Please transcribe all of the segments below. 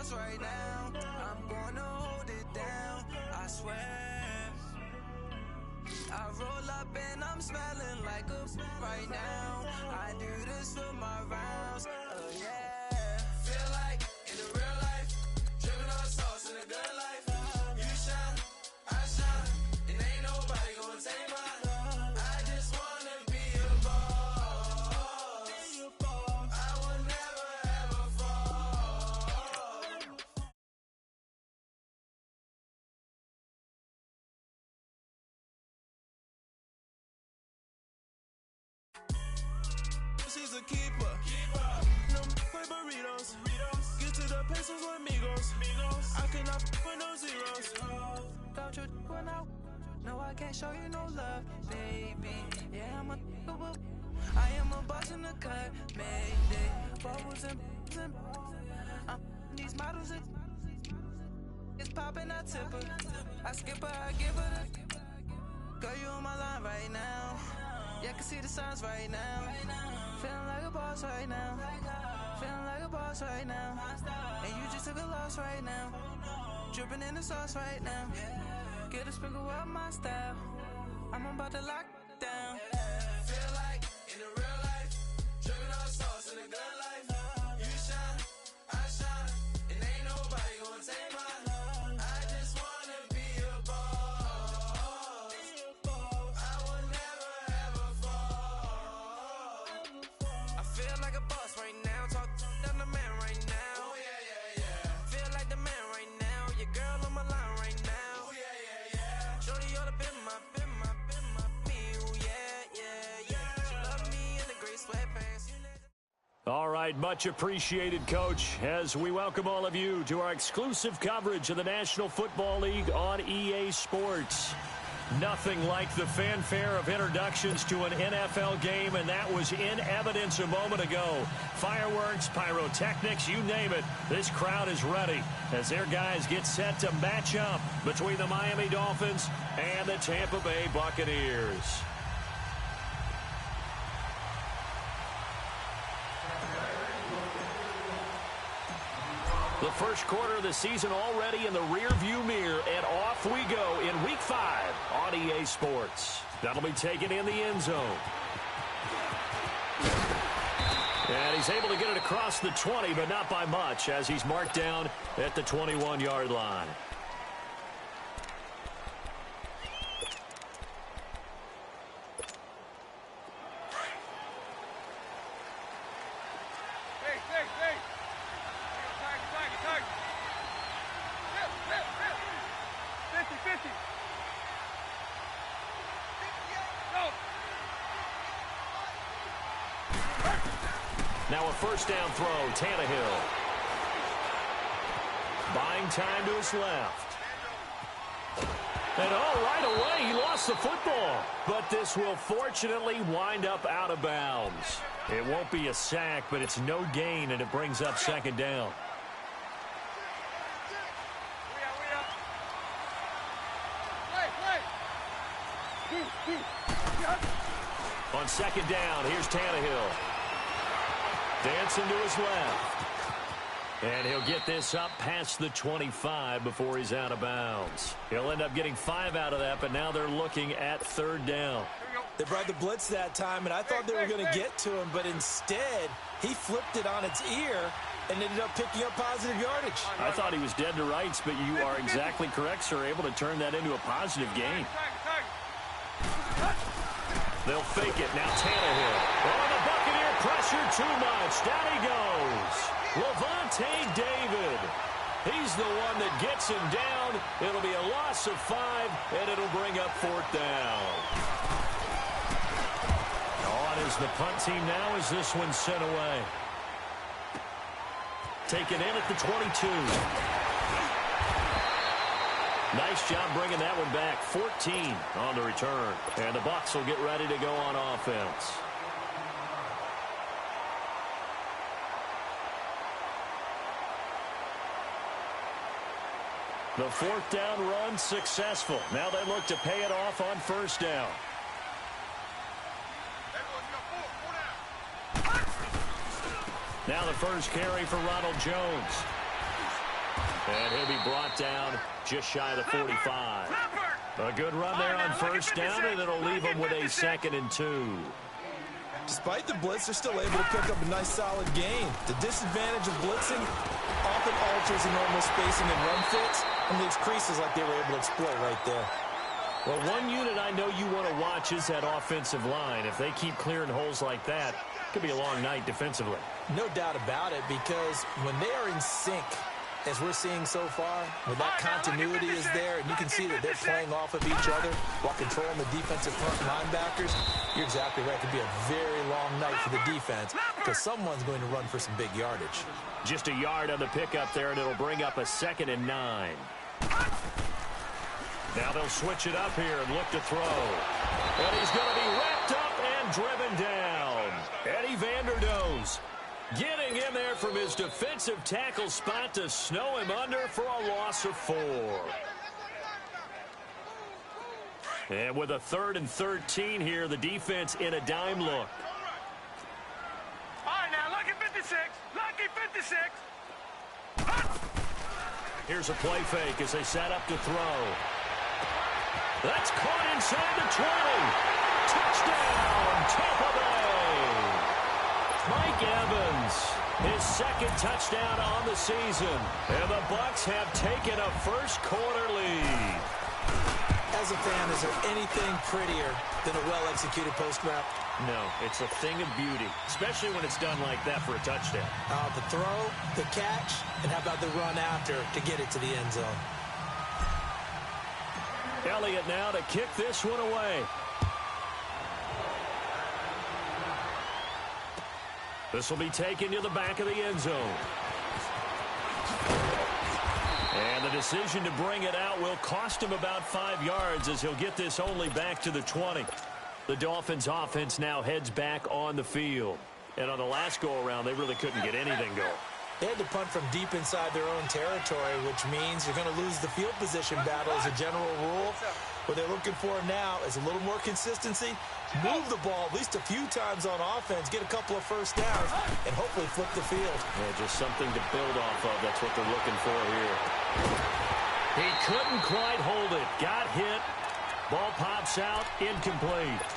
boss right now. I'm gonna hold it down, I swear. I roll up and I'm smelling like a right now. I do this for my rounds, yeah. Feel like in the real life, dripping on sauce in a good life. You shine, I shine, and ain't nobody gonna take mine. I just wanna be a boss. I will never ever fall. She's a keeper. No play burritos. Get to the pesos with amigos. I cannot with no zeros. Don't you run out? No, I can't show you no love, baby. Yeah, I am a boss in the cut, mayday. Bubbles and these models, it's popping, I tip her. I skip her, I give her the. Girl, you on my line right now. Yeah, I can see the signs right now. Feeling like a boss right now. Feeling like a boss right now. And you just took a loss right now. Dripping in the sauce right now. Get a sprinkle up my style. I'm about to lock down. Feel like in the real life, dripping on sauce in a good life. You shine, I shine, and ain't nobody gonna take mine. I just wanna be a boss. I will never ever fall. I feel like a boss right now. Talk to the man right now. Oh yeah, yeah, yeah. Feel like the man right now. Your girl on my line right now. Oh yeah, yeah, yeah. Shorty ought to been my me. Oh yeah, yeah, yeah. She love me in the gray sweatpants. All right, much appreciated, Coach, as we welcome all of you to our exclusive coverage of the National Football League on EA Sports. Nothing like the fanfare of introductions to an NFL game, and that was in evidence a moment ago. Fireworks, pyrotechnics, you name it. This crowd is ready as their guys get set to match up between the Miami Dolphins and the Tampa Bay Buccaneers. The first quarter of the season already in the rearview mirror, and off we go in Week 5 on EA Sports. That'll be taken in the end zone. And he's able to get it across the 20, but not by much, as he's marked down at the 21-yard line. Now a first down throw, Tannehill. Buying time to his left. And right away, he lost the football. But this will fortunately wind up out of bounds. It won't be a sack, but it's no gain, and it brings up second down. On second down, here's Tannehill. Dancing to his left. And he'll get this up past the 25 before he's out of bounds. He'll end up getting 5 out of that, but now they're looking at third down. They brought the blitz that time, and I thought they were going to get to him, but instead, he flipped it on its ear and ended up picking up positive yardage. I thought he was dead to rights, but you are exactly correct, sir, able to turn that into a positive gain. They'll fake it. Now Tannehill. Oh, the Buccaneer pressure too much. Down he goes. Levante David. He's the one that gets him down. It'll be a loss of 5, and it'll bring up fourth down. On is the punt team now as this one's sent away. Taken in at the 22. Nice job bringing that one back. 14 on the return. And the Bucs will get ready to go on offense. The fourth down run successful. Now they look to pay it off on first down. Now the first carry for Ronald Jones. And he'll be brought down just shy of the 45. A good run there on first down, and it'll leave them with a 2nd and 2. Despite the blitz, they're still able to pick up a nice solid gain. The disadvantage of blitzing often alters the normal spacing and run fits and leaves creases like they were able to exploit right there. Well, one unit I know you want to watch is that offensive line. If they keep clearing holes like that, it could be a long night defensively. No doubt about it, because when they are in sync, as we're seeing so far, when that continuity is there, and you can see that they're playing off of each other while controlling the defensive front linebackers, you're exactly right. It could be a very long night for the defense because someone's going to run for some big yardage. Just a yard on the pickup there, and it'll bring up a 2nd and 9. Now they'll switch it up here and look to throw. And he's going to be wrapped up and driven down. Eddie Vanderdoes getting in there from his defensive tackle spot to snow him under for a loss of 4. And with a 3rd and 13 here, the defense in a dime look. All right, now, lucky 56. Lucky 56. Here's a play fake as they set up to throw. That's caught inside the 20. Touchdown, Tampa Bay. Mike Evans, his 2nd touchdown on the season. And the Bucs have taken a first-quarter lead. As a fan, is there anything prettier than a well-executed post route? No, it's a thing of beauty, especially when it's done like that for a touchdown. The throw, the catch, and how about the run after to get it to the end zone? Elliott now to kick this one away. This will be taken to the back of the end zone. And the decision to bring it out will cost him about 5 yards as he'll get this only back to the 20. The Dolphins offense now heads back on the field. And on the last go-around, they really couldn't get anything going. They had to punt from deep inside their own territory, which means you're going to lose the field position battle as a general rule. What they're looking for now is a little more consistency, move the ball at least a few times on offense, get a couple of first downs, and hopefully flip the field. Yeah, just something to build off of. That's what they're looking for here. He couldn't quite hold it. Got hit. Ball pops out. Incomplete.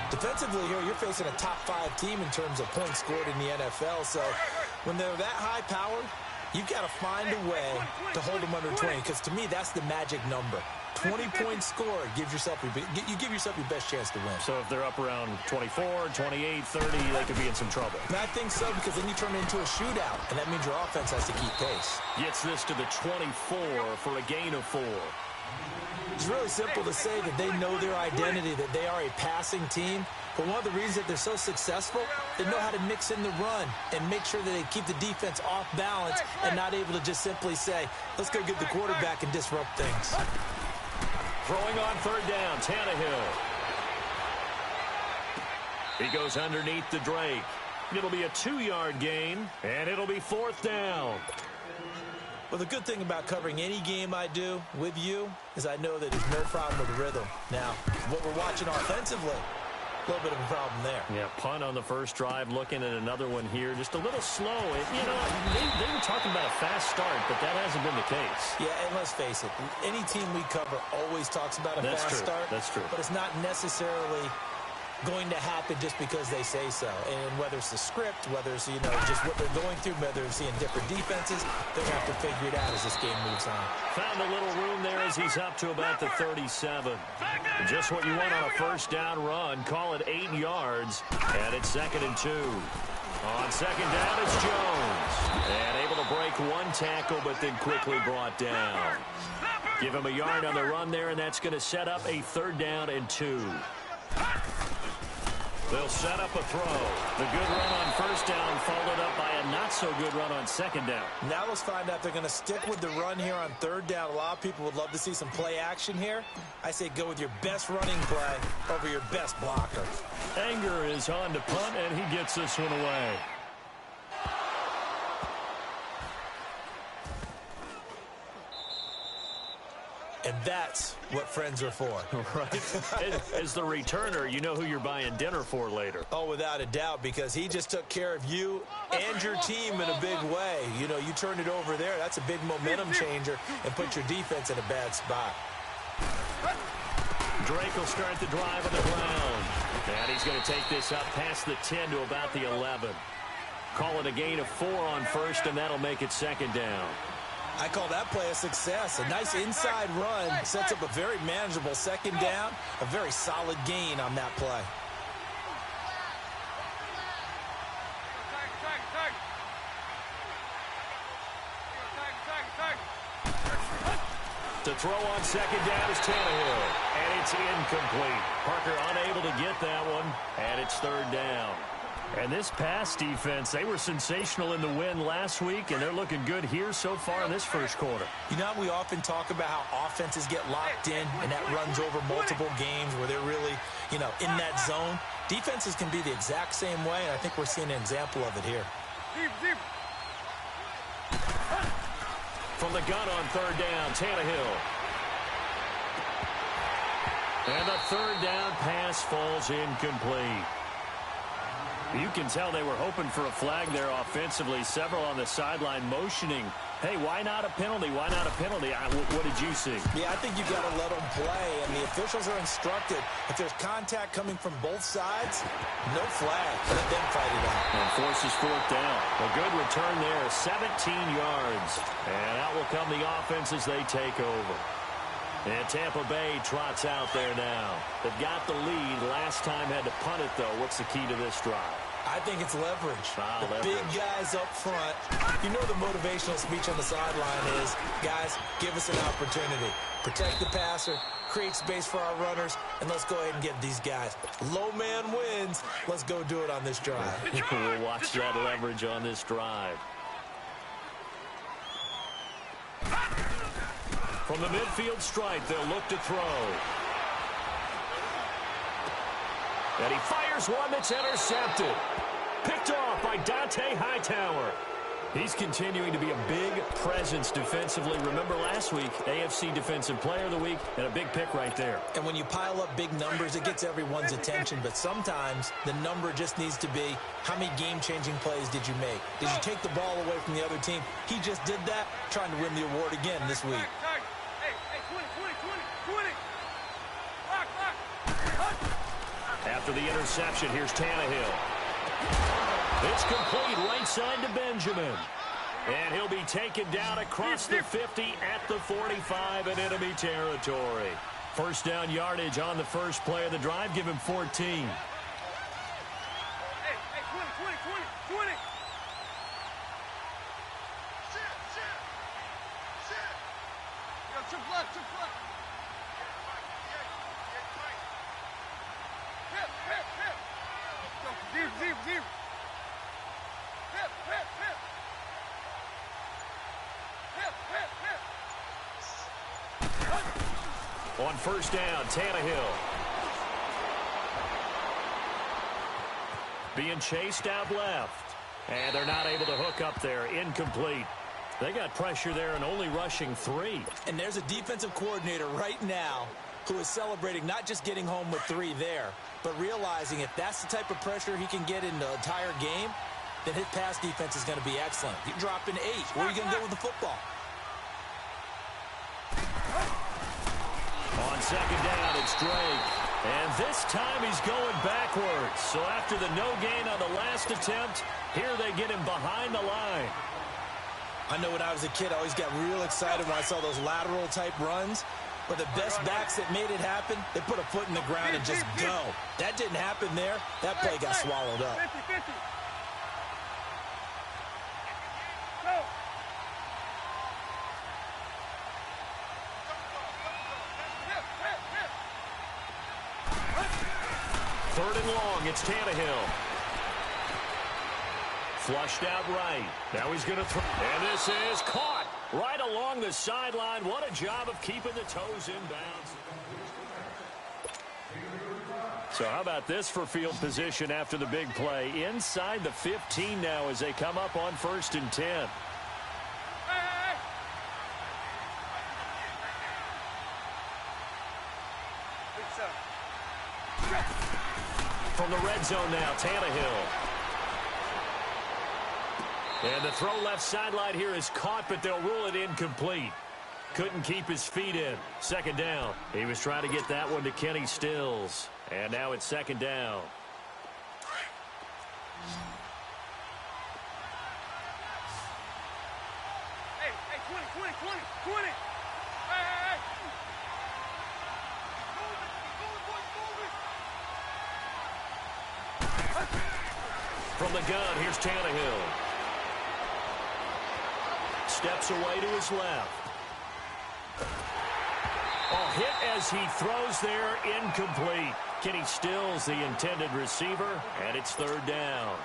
Defensively here, you're facing a top 5 team in terms of points scored in the NFL, so when they're that high powered, you've got to find a way to hold them under 20, because to me, that's the magic number. 20 points scored, you give yourself your best chance to win. So if they're up around 24, 28, 30, they could be in some trouble. And I think so, because then you turn it into a shootout, and that means your offense has to keep pace. Gets this to the 24 for a gain of 4. It's really simple to say that they know their identity, that they are a passing team. But one of the reasons that they're so successful, they know how to mix in the run and make sure that they keep the defense off balance and not able to just simply say, let's go get the quarterback and disrupt things. Throwing on 3rd down, Tannehill. He goes underneath to Drake. It'll be a 2-yard gain, and it'll be 4th down. Well, the good thing about covering any game I do with you is I know that there's no problem with the rhythm. Now, what we're watching offensively, a little bit of a problem there. Yeah, punt on the first drive, looking at another one here. Just a little slow. You know, they were talking about a fast start, but that hasn't been the case. Yeah, and let's face it, any team we cover always talks about a fast start. That's true. But it's not necessarily going to happen just because they say so. And whether it's the script, whether it's, just what they're going through, whether they're seeing different defenses, they're going to have to figure it out as this game moves on. Found a little room there as he's up to about the 37. Just what you want on a first down run. Call it 8 yards, and it's 2nd and 2. On 2nd down, it's Jones. And able to break one tackle, but then quickly brought down. Give him a yard on the run there, and that's going to set up a 3rd down and 2. They'll set up a throw. The good run on first down followed up by a not-so-good run on 2nd down. Now let's find out if they're going to stick with the run here on 3rd down. A lot of people would love to see some play action here. I say go with your best running play over your best blocker. Anger is on to punt, and he gets this one away. And that's what friends are for. Right. As the returner, you know who you're buying dinner for later. Oh, without a doubt, because he just took care of you and your team in a big way. You know, you turned it over there. That's a big momentum changer and put your defense in a bad spot. Drake will start the drive on the ground. And he's going to take this up past the 10 to about the 11. Call it a gain of 4 on first, and that'll make it second down. I call that play a success. A nice inside run sets up a very manageable second down, a very solid gain on that play. To throw on second down is Tannehill, and it's incomplete. Parker unable to get that one, and it's third down. And this pass defense, they were sensational in the win last week, and they're looking good here so far in this first quarter. You know, we often talk about how offenses get locked in, and that runs over multiple games where they're really, in that zone. Defenses can be the exact same way, and I think we're seeing an example of it here. From the gun on third down, Tannehill. And the third down pass falls incomplete. You can tell they were hoping for a flag there offensively. Several on the sideline motioning, hey, why not a penalty? Why not a penalty? What did you see? Yeah, I think you got to let them play, and the officials are instructed. If there's contact coming from both sides, no flag. Let them fight it out. And forces fourth down. A good return there, 17 yards. And out will come the offense as they take over. And Tampa Bay trots out there now. They've got the lead. Last time had to punt it, though. What's the key to this drive? I think it's leverage. Leverage. Big guys up front. You know the motivational speech on the sideline is, guys, give us an opportunity. Protect the passer, create space for our runners, and let's go ahead and get these guys. Low man wins. Let's go do it on this drive. We'll watch that leverage on this drive. From the midfield stripe, they'll look to throw. And he fires one that's intercepted. Picked off by Dante Hightower. He's continuing to be a big presence defensively. Remember last week, AFC Defensive Player of the Week, and a big pick right there. And when you pile up big numbers, it gets everyone's attention. But sometimes the number just needs to be, how many game-changing plays did you make? Did you take the ball away from the other team? He just did that, trying to win the award again this week. After the interception, here's Tannehill. It's complete right side to Benjamin. And he'll be taken down across the 50 at the 45 in enemy territory. First down yardage on the first play of the drive. Give him 14. Hey, 20. Yo, chip left. Hip. Yo, deep. On first down, Tannehill. Being chased out left. And they're not able to hook up there. Incomplete. They got pressure there and only rushing 3. And there's a defensive coordinator right now who is celebrating not just getting home with 3 there, but realizing if that's the type of pressure he can get in the entire game, then his pass defense is going to be excellent. You drop in 8. Where are you going to go with the football? On second down, it's Drake. And this time he's going backwards. So after the no gain on the last attempt, here they get him behind the line. I know when I was a kid, I always got real excited when I saw those lateral type runs. But the best backs that made it happen, they put a foot in the ground and just go. That didn't happen there. That play got swallowed up. 50. Go. Third and long, it's Tannehill. Flushed out right. Now he's going to throw. And this is caught right along the sideline. What a job of keeping the toes in bounds. So how about this for field position after the big play? Inside the 15 now as they come up on first and 10. red zone now, Tannehill. And the throw left sideline here is caught, but they'll rule it incomplete. Couldn't keep his feet in. Second down. He was trying to get that one to Kenny Stills. And now it's second down. Hey, 20. Hey. From the gun, here's Tannehill. Steps away to his left. Oh, hit as he throws there, incomplete. Kenny Stills, the intended receiver, and it's third down.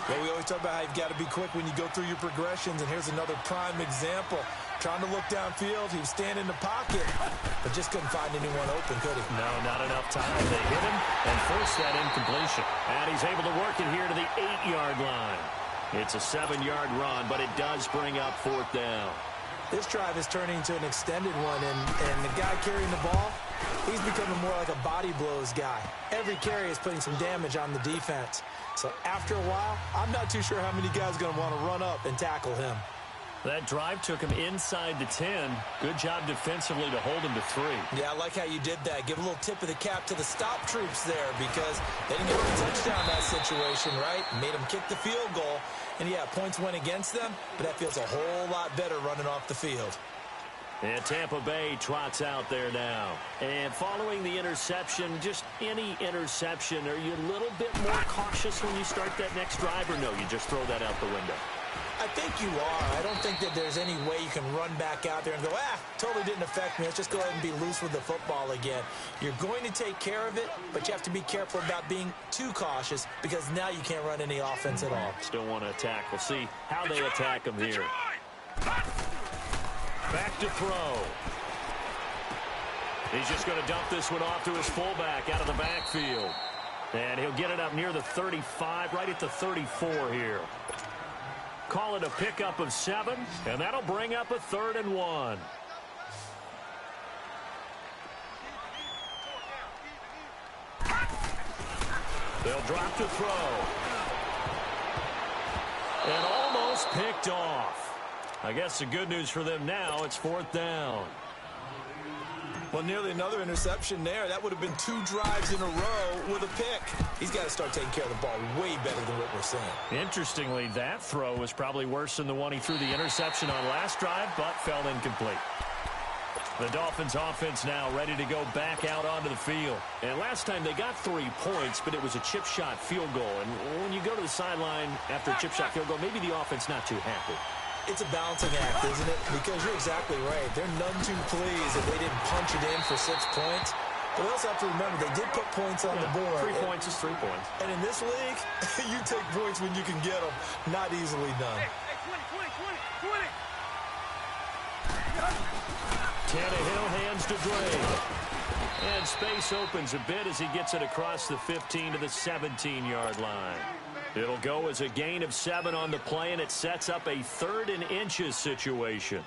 Yeah, we always talk about how you've got to be quick when you go through your progressions, and here's another prime example. Trying to look downfield, he was standing in the pocket, but just couldn't find anyone open, could he? No, not enough time. They hit him and forced that incompletion. And he's able to work it here to the 8-yard line. It's a 7-yard run, but it does bring up fourth down. This drive is turning into an extended one, and the guy carrying the ball, he's becoming more like a body blows guy. Every carry is putting some damage on the defense. So after a while, I'm not too sure how many guys are going to want to run up and tackle him. That drive took him inside the 10. Good job defensively to hold him to 3. Yeah, I like how you did that. Give a little tip of the cap to the stop troops there because they didn't get a touchdown in that situation, right? Made them kick the field goal. And, yeah, points went against them, but that feels a whole lot better running off the field. And Tampa Bay trots out there now. And following the interception, just any interception, are you a little bit more cautious when you start that next drive, or no, you just throw that out the window? I think you are. I don't think that there's any way you can run back out there and go, totally didn't affect me. Let's just go ahead and be loose with the football again. You're going to take care of it, but you have to be careful about being too cautious because now you can't run any offense at all. Still want to attack. We'll see how they attack him here. Back to throw. He's just going to dump this one off to his fullback out of the backfield. And he'll get it up near the 35, right at the 34 here. Call it a pickup of 7, and that'll bring up a 3rd and 1. They'll drop to throw. And almost picked off. I guess the good news for them now, it's 4th down. Well, nearly another interception there. That would have been 2 drives in a row with a pick. He's got to start taking care of the ball way better than what we're seeing. Interestingly, that throw was probably worse than the one he threw the interception on last drive, but fell incomplete. The Dolphins offense now ready to go back out onto the field. And last time they got 3 points, but it was a chip shot field goal. And when you go to the sideline after a chip shot field goal, maybe the offense not too happy. It's a balancing act, isn't it? Because you're exactly right. They're none too pleased that they didn't punch it in for 6 points. But we also have to remember they did put points on the board. 3 points is 3 points. And in this league, you take points when you can get them. Not easily done. Hey, 20. Tannehill hands to Drake. And space opens a bit as he gets it across the 15 to the 17-yard line. It'll go as a gain of 7 on the play, and it sets up a 3rd and inches situation.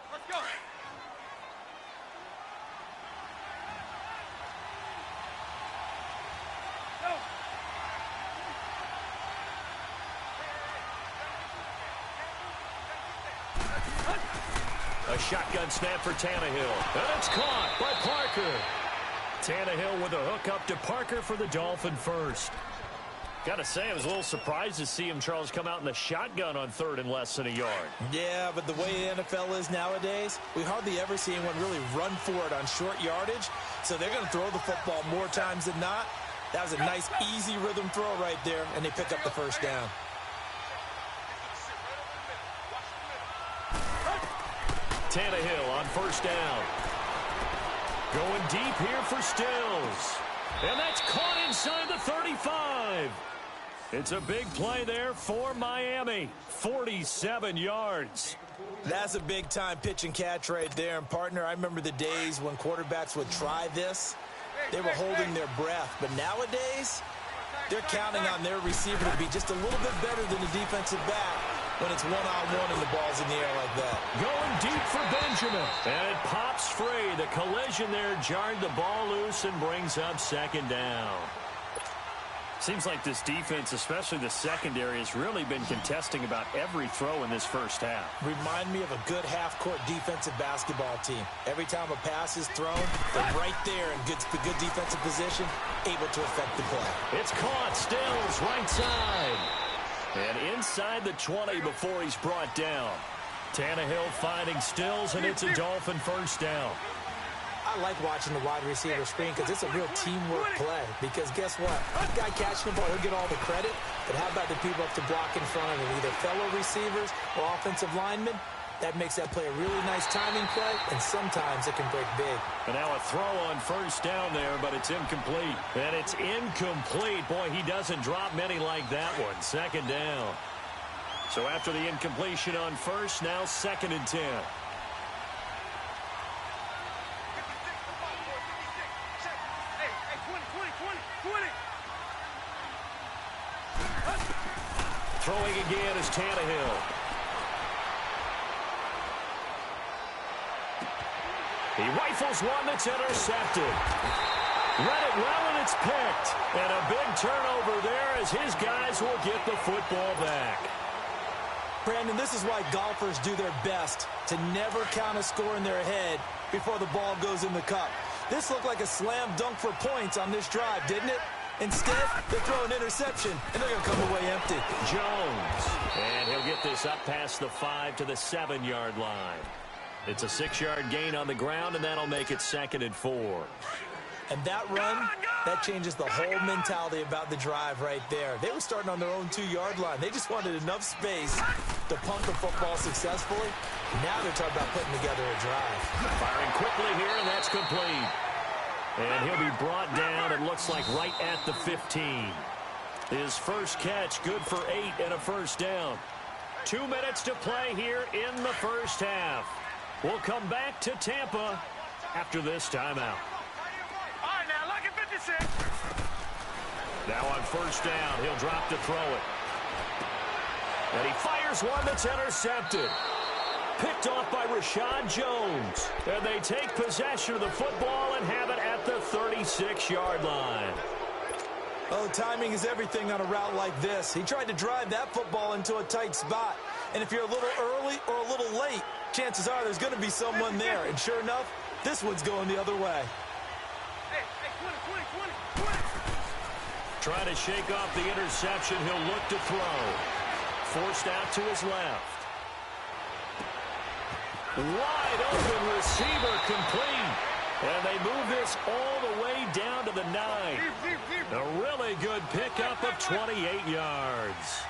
Let's go. Go. A shotgun snap for Tannehill. And it's caught by Parker. Tannehill with a hook up to Parker for the Dolphin first. Got to say, I was a little surprised to see him, Charles, come out in the shotgun on 3rd and less than a yard. Yeah, but the way the NFL is nowadays, we hardly ever see anyone really run for it on short yardage. So they're going to throw the football more times than not. That was a nice, easy rhythm throw right there, and they pick up the first down. Tannehill on first down. Going deep here for Stills. And that's caught inside the 35. It's a big play there for Miami. 47 yards. That's a big-time pitch and catch right there. And, partner, I remember the days when quarterbacks would try this. They were holding their breath. But nowadays, they're counting on their receiver to be just a little bit better than the defensive back. when it's one-on-one and the ball's in the air like that. Going deep for Benjamin. And it pops free. The collision there jarred the ball loose and brings up second down. Seems like this defense, especially the secondary, has really been contesting about every throw in this first half. Remind me of a good half-court defensive basketball team. Every time a pass is thrown, they're right there in good defensive position, able to affect the play. It's caught. Stills right side. And inside the 20 before he's brought down. Tannehill finding Stills, and it's a Dolphin first down. I like watching the wide receiver screen because it's a real teamwork play. Because guess what? The guy catching the ball, he'll get all the credit. But how about the people up to block in front of him, either fellow receivers or offensive linemen? That makes that play a really nice timing play, and sometimes it can break big. And now a throw on first down there, but it's incomplete. And it's incomplete. Boy, he doesn't drop many like that one. Second down. So after the incompletion on first, now 2nd and 10. Throwing again is Tannehill. He rifles one that's intercepted. Read it well, and it's picked. And a big turnover there as his guys will get the football back. Brandon, this is why golfers do their best to never count a score in their head before the ball goes in the cup. This looked like a slam dunk for points on this drive, didn't it? Instead, they throw an interception, and they're going to come away empty. Jones. And he'll get this up past the 5 to the 7-yard line. It's a 6-yard gain on the ground, and that'll make it 2nd and 4. And that run, that changes the whole mentality about the drive right there. They were starting on their own 2-yard line. They just wanted enough space to punt the football successfully. Now they're talking about putting together a drive. Firing quickly here, and that's complete. And he'll be brought down, it looks like, right at the 15. His first catch, good for 8 and a first down. 2 minutes to play here in the first half. We'll come back to Tampa after this timeout. All right, now, look at 56. Now on first down, he'll drop to throw it. And he fires one that's intercepted. Picked off by Rashad Jones. And they take possession of the football and have it at the 36-yard line. Oh, timing is everything on a route like this. He tried to drive that football into a tight spot. And if you're a little early or a little late, chances are there's going to be someone there. And sure enough, this one's going the other way. Hey, 20. Trying to shake off the interception. He'll look to throw. Forced out to his left. Wide open receiver complete. And they move this all the way down to the 9. A really good pickup of 28 yards.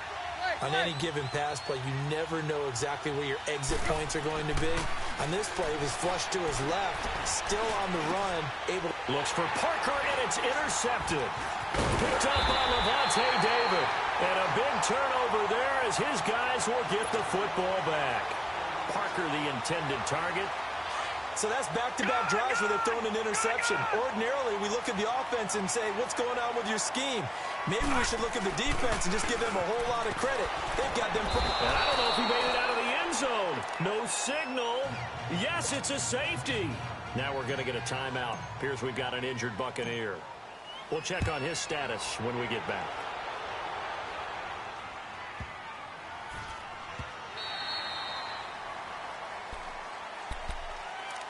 On any given pass play, you never know exactly where your exit points are going to be. On this play, it was flushed to his left, still on the run, able to... Looks for Parker, and it's intercepted. Picked up by Levante David. And a big turnover there as his guys will get the football back. Parker, the intended target. So that's back-to-back drives where they're throwing an interception. Ordinarily, we look at the offense and say, what's going on with your scheme? Maybe we should look at the defense and just give them a whole lot of credit. They've got them... And I don't know if he made it out of the end zone. No signal. Yes, it's a safety. Now we're going to get a timeout. Appears we've got an injured Buccaneer. We'll check on his status when we get back.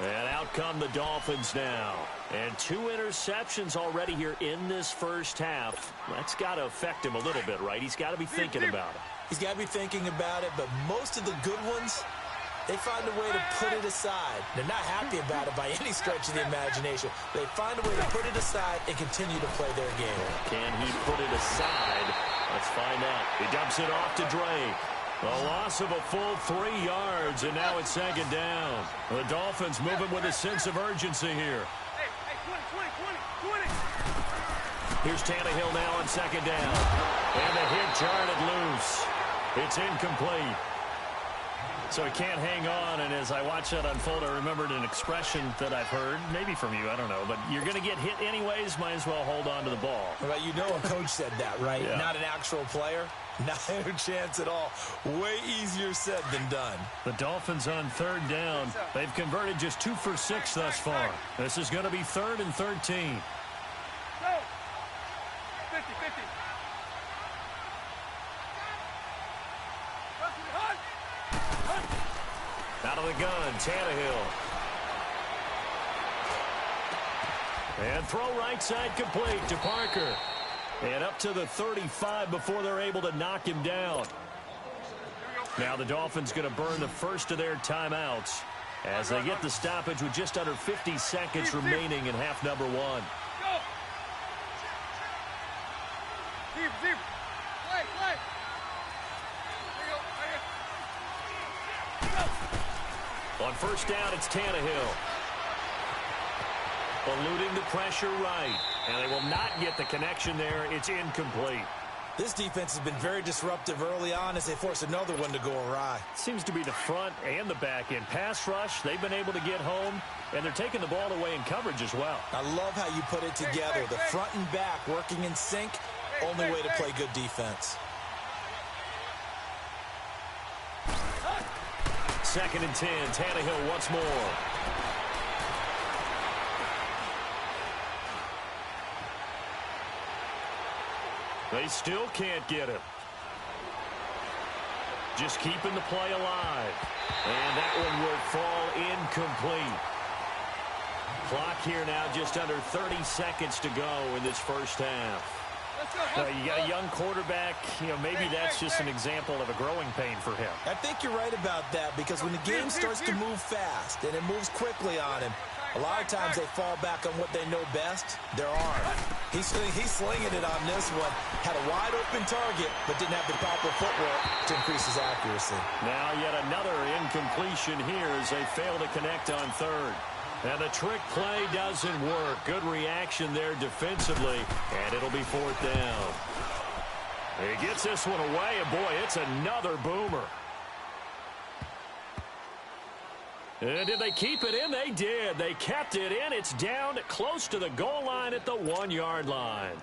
And out come the Dolphins now. And 2 interceptions already here in this first half. That's got to affect him a little bit, right? He's got to be thinking about it. He's got to be thinking about it, but most of the good ones, they find a way to put it aside. They're not happy about it by any stretch of the imagination. They find a way to put it aside and continue to play their game. Can he put it aside? Let's find out. He dumps it off to Drake. A loss of a full 3 yards, and now it's 2nd down. The Dolphins moving with a sense of urgency here. Hey, 20. Here's Tannehill now on 2nd down. And the hit jarred it loose. It's incomplete. So he can't hang on, and as I watch that unfold, I remembered an expression that I've heard, maybe from you, I don't know, but you're going to get hit anyways, might as well hold on to the ball. Well, you know a coach said that, right? Yeah. Not an actual player. Not a chance at all. Way easier said than done. The Dolphins on third down. They've converted just 2 for 6 thus far. This is going to be 3rd and 13. Go. 50-50. Out of the gun, Tannehill. And throw right side complete to Parker. And up to the 35 before they're able to knock him down. Now the Dolphins going to burn the first of their timeouts as they get the stoppage with just under 50 seconds remaining in half number 1. Go. Deep. Play. Go. On first down, it's Tannehill. Eluding the pressure right. And they will not get the connection there. It's incomplete. This defense has been very disruptive early on as they force another one to go awry. Seems to be the front and the back end. Pass rush, they've been able to get home, and they're taking the ball away in coverage as well. I love how you put it together. The front and back working in sync. Only way to play good defense. 2nd and 10. Tannehill once more. They still can't get him. Just keeping the play alive. And that one will fall incomplete. Clock here now just under 30 seconds to go in this first half. You got a young quarterback. Maybe that's just an example of a growing pain for him. I think you're right about that because when the game starts to move fast and it moves quickly on him, a lot of times they fall back on what they know best, their arm. He's slinging it on this one. Had a wide open target, but didn't have the proper footwork to increase his accuracy. Now yet another incompletion here as they fail to connect on third. And the trick play doesn't work. Good reaction there defensively, and it'll be 4th down. He gets this one away, and boy, it's another boomer. And did they keep it in? They did. They kept it in. It's down close to the goal line at the 1-yard line.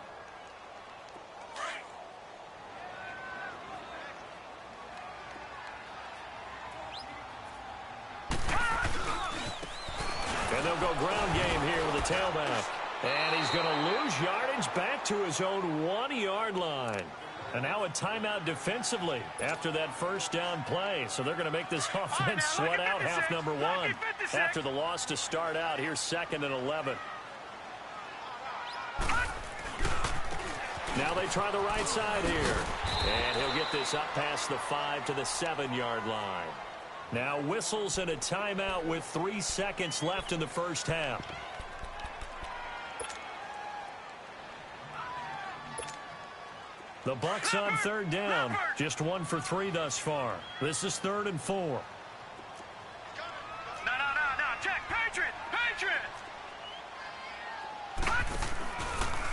And they'll go ground game here with a tailback. And he's going to lose yardage back to his own 1-yard line. And now a timeout defensively after that first down play. So they're going to make this offense sweat out half number 1 after the loss to start out. Here's 2nd and 11. Now they try the right side here. And he'll get this up past the 5 to the 7-yard line. Now whistles and a timeout with 3 seconds left in the first half. The Bucs on third down. Just 1 for 3 thus far. This is 3rd and 4. No. Jack, Patriot.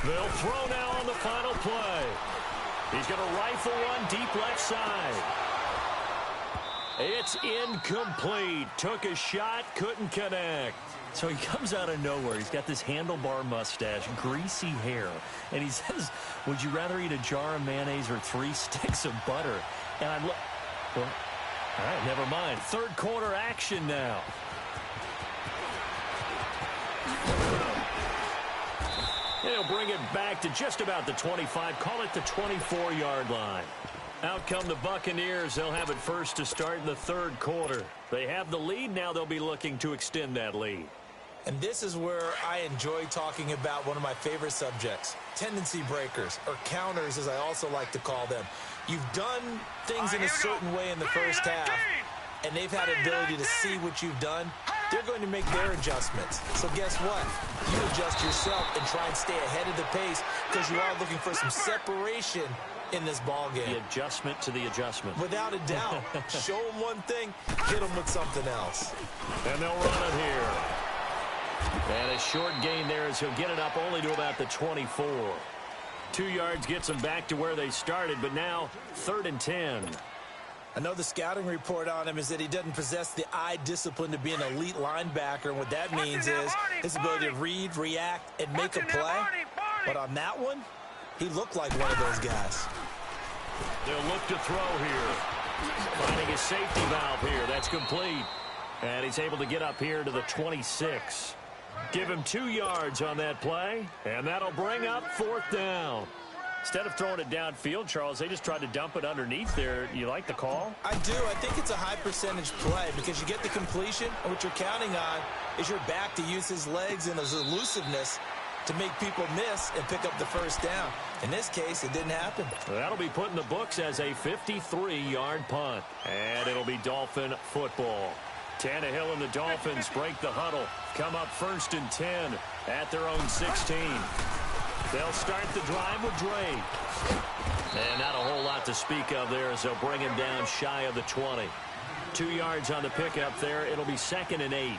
They'll throw now on the final play. He's going to rifle one deep left side. It's incomplete. Took a shot, couldn't connect. So he comes out of nowhere. He's got this handlebar mustache, greasy hair. And he says, would you rather eat a jar of mayonnaise or 3 sticks of butter? And I look, well, all right, never mind. Third quarter action now. He'll bring it back to just about the 25. Call it the 24-yard line. Out come the Buccaneers. They'll have it first to start in the third quarter. They have the lead. Now they'll be looking to extend that lead. And this is where I enjoy talking about one of my favorite subjects, tendency breakers, or counters as I also like to call them. You've done things in a certain way in the first half, and they've had ability to see what you've done. They're going to make their adjustments. So guess what? You adjust yourself and try and stay ahead of the pace because you are looking for some separation in this ball game. The adjustment to the adjustment. Without a doubt. Show them one thing, hit them with something else. And they'll run it here. And a short gain there as he'll get it up only to about the 24. 2 yards gets them back to where they started, but now 3rd and 10. I know the scouting report on him is that he doesn't possess the eye discipline to be an elite linebacker, and what that means is his ability to read, react, and make a play. But on that one, he looked like one of those guys. They'll look to throw here. Finding his safety valve here. That's complete. And he's able to get up here to the 26. Give him 2 yards on that play, and that'll bring up 4th down. Instead of throwing it downfield, Charles, they just tried to dump it underneath there. You like the call? I do. I think it's a high percentage play because you get the completion, and what you're counting on is your back to use his legs and his elusiveness to make people miss and pick up the 1st down. In this case, it didn't happen. That'll be put in the books as a 53-yard punt, and it'll be Dolphin football. Tannehill and the Dolphins break the huddle, come up 1st and 10 at their own 16. They'll start the drive with Dre. And not a whole lot to speak of there as they'll bring him down shy of the 20. 2 yards on the pickup there. It'll be 2nd and 8.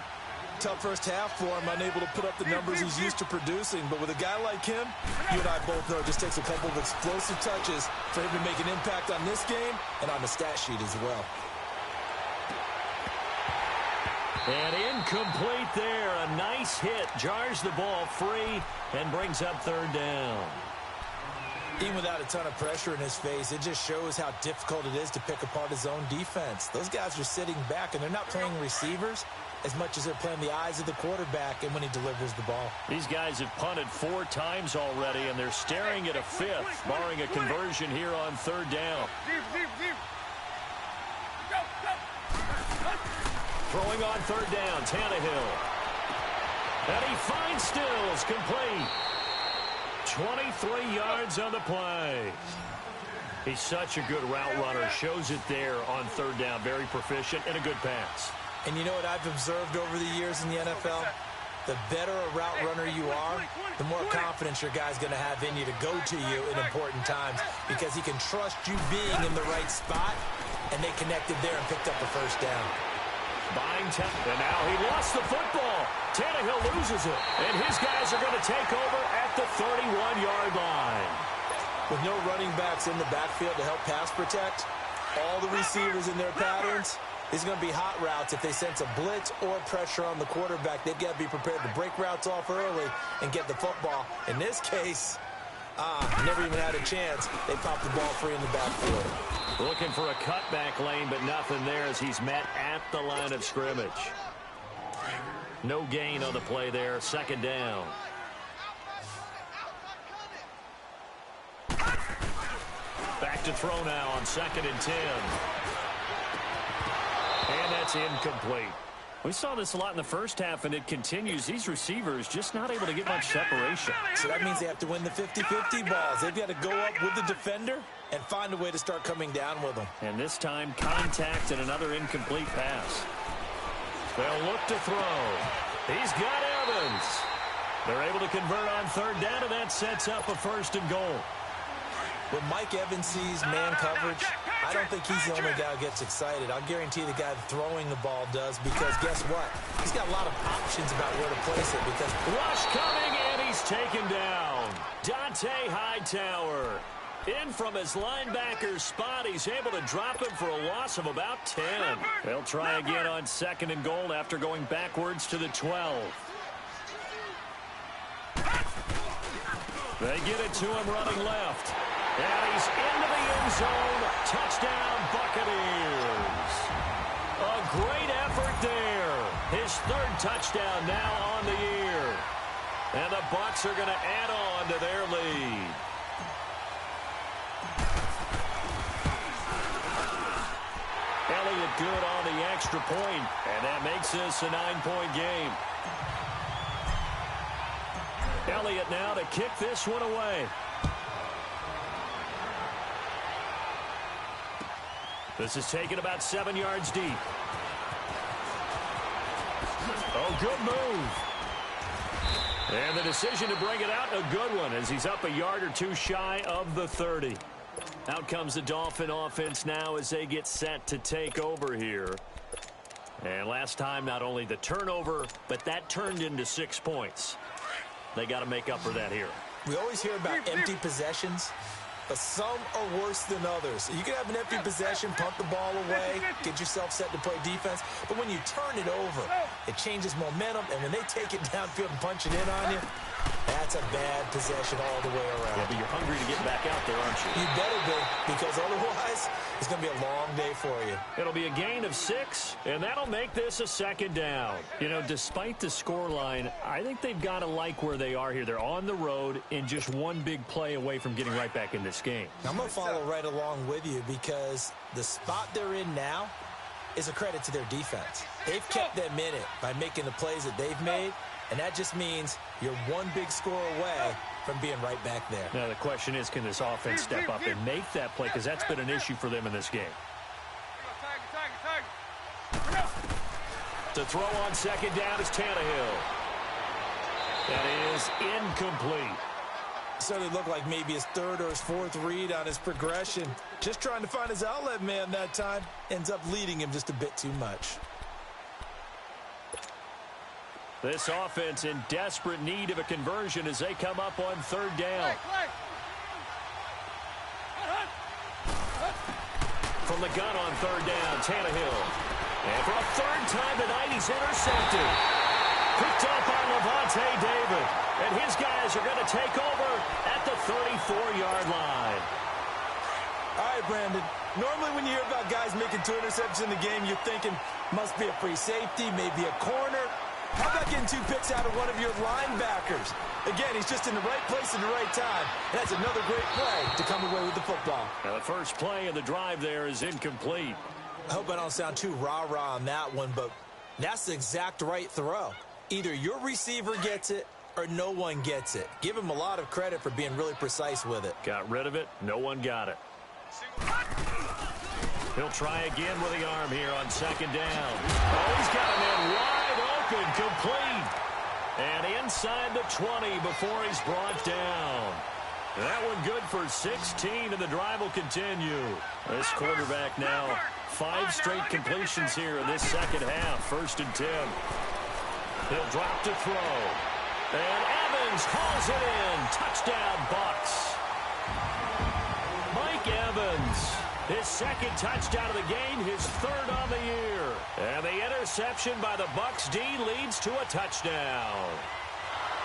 Tough first half for him, unable to put up the numbers he's used to producing. But with a guy like him, you and I both know it just takes a couple of explosive touches for him to make an impact on this game and on the stat sheet as well. And incomplete there. A nice hit. Jars the ball free and brings up 3rd down. Even without a ton of pressure in his face, it just shows how difficult it is to pick apart his own defense. Those guys are sitting back, and they're not playing receivers as much as they're playing the eyes of the quarterback and when he delivers the ball. These guys have punted 4 times already, and they're staring at a 5th, barring a conversion here on 3rd down. Throwing on 3rd down, Tannehill. And he finds Stills, complete. 23 yards on the play. He's such a good route runner. Shows it there on 3rd down. Very proficient and a good pass. And you know what I've observed over the years in the NFL? The better a route runner you are, the more confidence your guy's going to have in you to go to you in important times because he can trust you being in the right spot, and they connected there and picked up the 1st down. Buying time, and now he lost the football. Tannehill loses it, and his guys are going to take over at the 31-yard line. With no running backs in the backfield to help pass protect, all the receivers in their patterns, it's going to be hot routes. If they sense a blitz or pressure on the quarterback, they've got to be prepared to break routes off early and get the football. In this case, never even had a chance. They popped the ball free in the backfield. Looking for a cutback lane, but nothing there as he's met at the line of scrimmage. No gain on the play there. 2nd down. Back to throw now on 2nd and 10. And that's incomplete. We saw this a lot in the first half, and it continues. These receivers just not able to get much separation. So that means they have to win the 50-50 balls. They've got to go up with the defender and find a way to start coming down with them. And this time, contact and another incomplete pass. They'll look to throw. He's got Evans. They're able to convert on 3rd down, and that sets up a 1st and goal. When Mike Evans sees man coverage, I don't think he's the only guy who gets excited. I'll guarantee the guy throwing the ball does because guess what? He's got a lot of options about where to place it because rush coming, and he's taken down. Dante Hightower. In from his linebacker spot, he's able to drop him for a loss of about 10. They'll try again on 2nd and goal after going backwards to the 12. They get it to him running left. And he's into the end zone. Touchdown, Buccaneers. A great effort there. His 3rd touchdown now on the year. And the Bucs are going to add on to their lead. Elliott good on the extra point, and that makes this a 9-point game. Elliott now to kick this one away. This is taken about 7 yards deep. Oh, good move. And the decision to bring it out, a good one, as he's up a yard or two shy of the 30. Out comes the Dolphin offense now as they get set to take over here. And last time, not only the turnover, but that turned into 6 points. They got to make up for that here. We always hear about empty possessions. but some are worse than others. You can have an empty possession, punt the ball away, get yourself set to play defense, but when you turn it over, it changes momentum, and when they take it downfield and punch it in on you, that's a bad possession all the way around. Yeah, but you're hungry to get back out there, aren't you? You better be, because otherwise it's going to be a long day for you. It'll be a gain of 6, and that'll make this a second down. You know, despite the scoreline, I think they've got to like where they are here. They're on the road and just one big play away from getting right back in this game. Now, I'm going to follow right along with you because the spot they're in now is a credit to their defense. They've kept them in it by making the plays that they've made, and that just means you're one big score away from being right back there. Now, the question is, can this offense step up and make that play? Because that's been an issue for them in this game. To throw on second down is Tannehill. That is incomplete. So it looked like maybe his third or his fourth read on his progression. Just trying to find his outlet man that time. Ends up leading him just a bit too much. This offense in desperate need of a conversion as they come up on third down. From the gun on third down, Tannehill. And for a third time tonight, he's intercepted. Picked up by Levante David. And his guys are going to take over at the 34-yard line. All right, Brandon. Normally when you hear about guys making 2 interceptions in the game, you're thinking must be a free safety, maybe a corner. How about getting 2 picks out of one of your linebackers? Again, he's just in the right place at the right time. And that's another great play to come away with the football. Now, the first play of the drive there is incomplete. I hope I don't sound too rah-rah on that one, but that's the exact right throw. Either your receiver gets it or no one gets it. Give him a lot of credit for being really precise with it. Got rid of it. No one got it. He'll try again with the arm here on second down. Oh, he's got a man wide open, complete. And inside the 20 before he's brought down. That one good for 16, and the drive will continue. This quarterback now, 5 straight completions here in this second half. 1st and 10. He'll drop to throw. And Evans hauls it in. Touchdown, Bucs. Mike Evans, his second touchdown of the game, his 3rd on the year. And the interception by the Bucs D leads to a touchdown.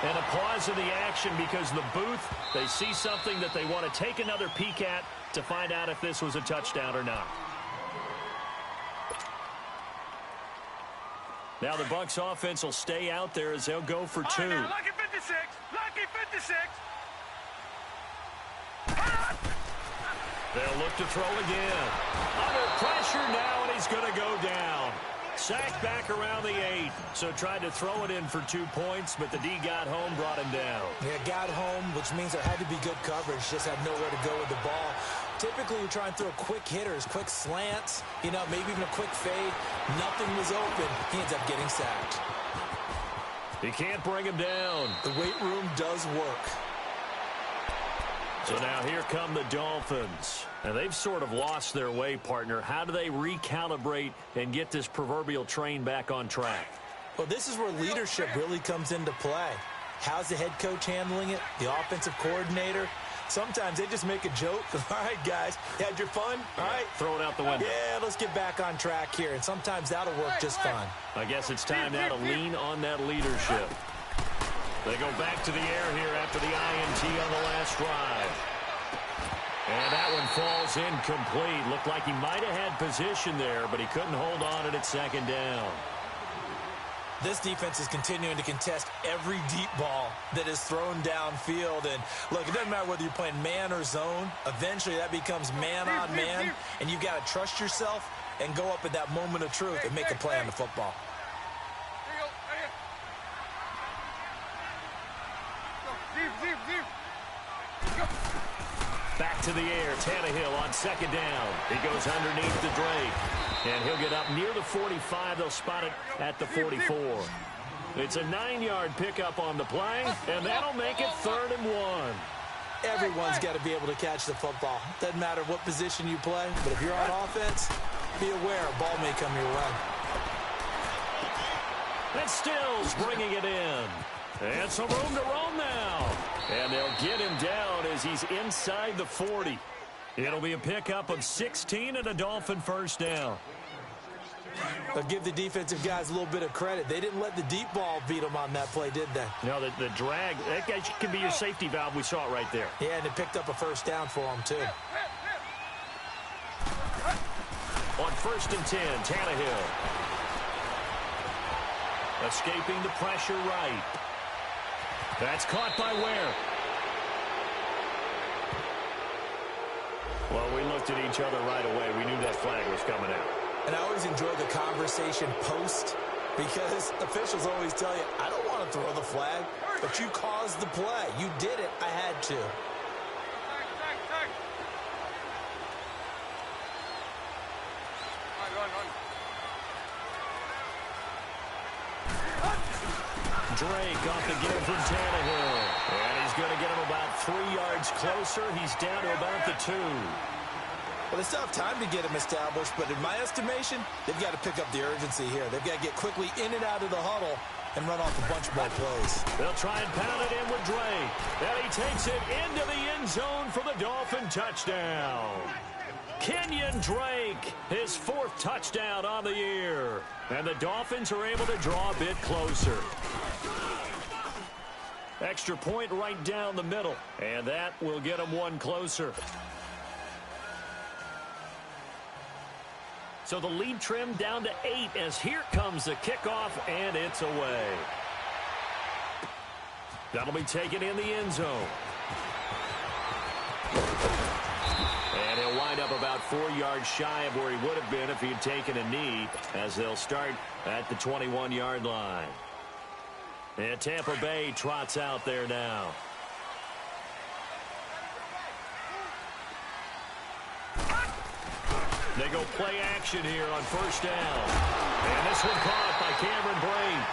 And a pause in the action because the booth, they see something that they want to take another peek at to find out if this was a touchdown or not. Now the Bucs offense will stay out there as they'll go for 2. Now, lucky 56. Lucky 56. They'll look to throw again. Under pressure now, and he's going to go down. Sacked back around the 8. So tried to throw it in for 2 points, but the D got home, brought him down. Yeah, got home, which means there had to be good coverage. Just had nowhere to go with the ball. Typically, you're trying to throw quick hitters, quick slants, you know, maybe even a quick fade. Nothing was open. He ends up getting sacked. He can't bring him down. The weight room does work. So now here come the Dolphins. And they've sort of lost their way, partner. How do they recalibrate and get this proverbial train back on track? Well, this is where leadership really comes into play. How's the head coach handling it? The offensive coordinator? Sometimes they just make a joke. All right, guys, you had your fun? All right. Throw it out the window. Yeah, let's get back on track here. And sometimes that'll work just fine. I guess it's time now to lean on that leadership. They go back to the air here after the INT on the last drive. And that one falls incomplete. Looked like he might have had position there, but he couldn't hold on at second down. This defense is continuing to contest every deep ball that is thrown downfield. And, look, it doesn't matter whether you're playing man or zone. Eventually, that becomes man on man, and you've got to trust yourself and go up at that moment of truth and make a play on the football. Back to the air, Tannehill on second down. He goes underneath the Drake. And he'll get up near the 45. They'll spot it at the 44. It's a 9-yard pickup on the play, and that'll make it 3rd and 1. Everyone's got to be able to catch the football. Doesn't matter what position you play, but if you're on offense, be aware a ball may come your way. And Stills bringing it in. And some room to roam now. And they'll get him down as as he's inside the 40. It'll be a pickup of 16 and a Dolphin first down. I'll give the defensive guys a little bit of credit. They didn't let the deep ball beat them on that play, did they? No, the drag, that guy can be your safety valve. We saw it right there. Yeah, and it picked up a first down for them, too. On 1st and 10, Tannehill. Escaping the pressure right. That's caught by Ware. Well, we looked at each other right away. We knew that flag was coming out. And I always enjoy the conversation post because officials always tell you, I don't want to throw the flag, but you caused the play. You did it. I had to. Drake off the give from Tannehill. And he's going to get him about 3 yards closer. He's down to about the 2. Well, they still have time to get him established, but in my estimation, they've got to pick up the urgency here. They've got to get quickly in and out of the huddle and run off a bunch more plays. They'll try and pound it in with Drake. And he takes it into the end zone for the Dolphin touchdown. Kenyon Drake, his 4th touchdown on the year. And the Dolphins are able to draw a bit closer. Extra point right down the middle. And that will get them 1 closer. So the lead trimmed down to 8 as here comes the kickoff, and it's away. That'll be taken in the end zone. And he'll wind up about 4 yards shy of where he would have been if he had taken a knee, as they'll start at the 21-yard line. And Tampa Bay trots out there now. They go play action here on 1st down. And this one caught by Cameron Brate.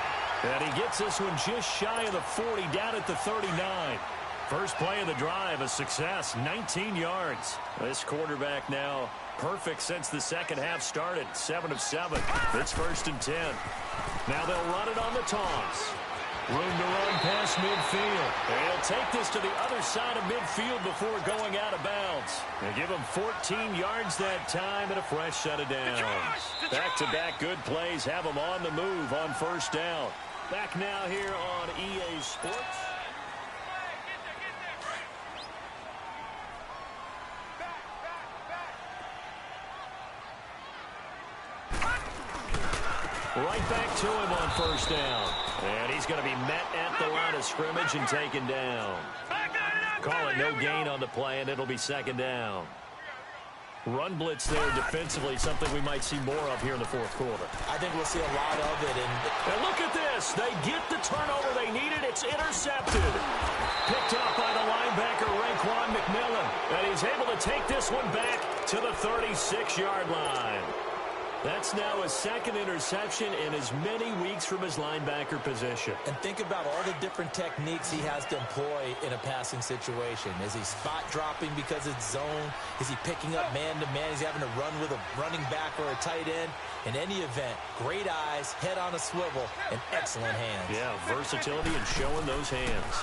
And he gets this one just shy of the 40, down at the 39. First play of the drive, a success, 19 yards. This quarterback now perfect since the second half started, 7 of 7. It's 1st and 10. Now they'll run it on the toss. Room to run past midfield. They'll take this to the other side of midfield before going out of bounds. They give him 14 yards that time and a fresh set of downs. Back-to-back good plays have them on the move on 1st down. Back now here on EA Sports. Right back to him on 1st down. And he's going to be met at the line of scrimmage and taken down. Call it no gain on the play, and it'll be 2nd down. Run blitz there defensively, something we might see more of here in the 4th quarter. I think we'll see a lot of it. And look at this. They get the turnover they needed. It's intercepted. Picked up by the linebacker, Raekwon McMillan. And he's able to take this one back to the 36-yard line. That's now his 2nd interception in as many weeks from his linebacker position. And think about all the different techniques he has to employ in a passing situation. Is he spot dropping because it's zone? Is he picking up man-to-man? Is he having to run with a running back or a tight end? In any event, great eyes, head on a swivel, and excellent hands. Yeah, versatility and showing those hands.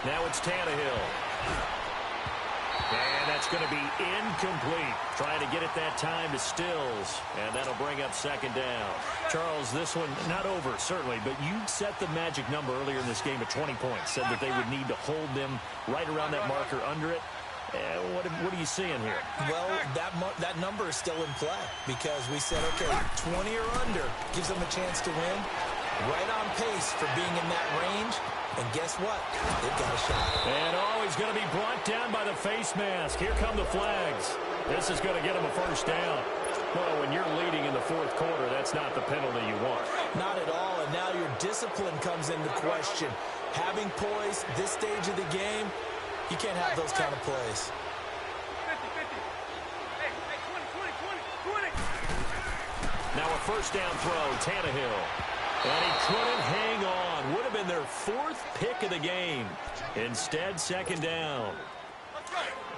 Now it's Tannehill. And that's going to be incomplete. Trying to get it that time to Stills. And that'll bring up 2nd down. Charles, this one not over, certainly, but you set the magic number earlier in this game at 20 points. Said that they would need to hold them right around that marker under it. What are you seeing here? Well, that number is still in play because we said, okay, 20 or under gives them a chance to win. Right on pace for being in that range. And guess what? They've got a shot. And he's going to be brought down by the face mask. Here come the flags. This is going to get him a 1st down. Well, when you're leading in the 4th quarter, that's not the penalty you want. Not at all, and now your discipline comes into question. Having poise this stage of the game, you can't have those kind of plays. 20. Now a 1st down throw, Tannehill. And he couldn't hang on. Would have been their 4th pick of the game. Instead, 2nd down.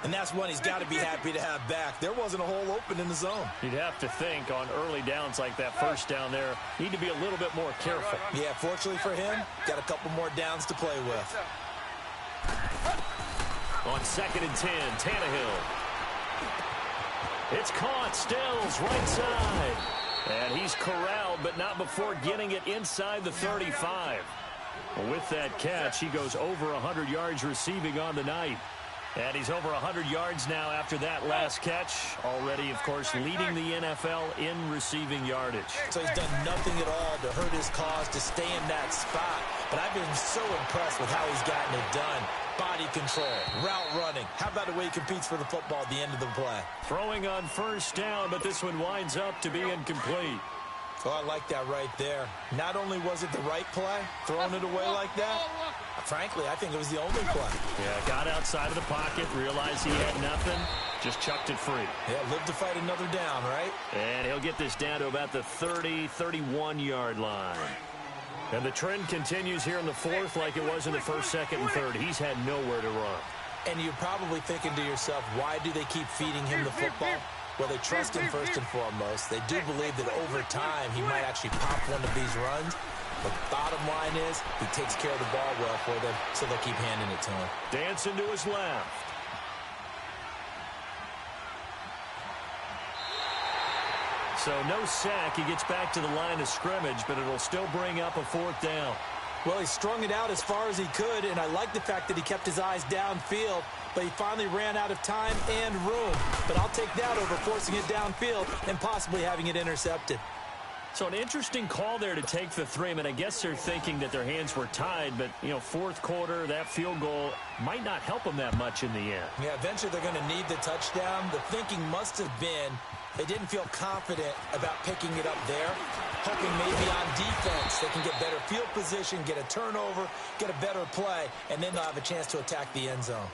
And that's one he's got to be happy to have back. There wasn't a hole open in the zone. You'd have to think on early downs like that 1st down there, need to be a little bit more careful. Yeah, fortunately for him, got a couple more downs to play with. On 2nd and 10, Tannehill. It's caught, Stills, right side. And he's corralled, but not before getting it inside the 35. Well, with that catch, he goes over 100 yards receiving on the night. And he's over 100 yards now after that last catch. Already, of course, leading the NFL in receiving yardage. So he's done nothing at all to hurt his cause, to stay in that spot. But I've been so impressed with how he's gotten it done. Body control, route running. How about the way he competes for the football at the end of the play? Throwing on first down, but this one winds up to be incomplete. Oh, I like that right there. Not only was it the right play, throwing it away like that, frankly, I think it was the only play. Yeah, got outside of the pocket, realized he had nothing, just chucked it free. Yeah, live to fight another down, right? And he'll get this down to about the 30, 31-yard line. And the trend continues here in the fourth like it was in the first, second, and third. He's had nowhere to run. And you're probably thinking to yourself, why do they keep feeding him the football? Well, they trust him first and foremost. They do believe that over time he might actually pop one of these runs. But the bottom line is he takes care of the ball well for them, so they'll keep handing it to him. Dancing to his left. So no sack. He gets back to the line of scrimmage, but it'll still bring up a 4th down. Well, he strung it out as far as he could, and I like the fact that he kept his eyes downfield, but he finally ran out of time and room. But I'll take that over forcing it downfield and possibly having it intercepted. So an interesting call there to take the 3. I mean, I guess they're thinking that their hands were tied, but, you know, fourth quarter, that field goal might not help them that much in the end. Yeah, eventually they're going to need the touchdown. The thinking must have been they didn't feel confident about picking it up there, hoping maybe on defense they can get better field position, get a turnover, get a better play, and then they'll have a chance to attack the end zone.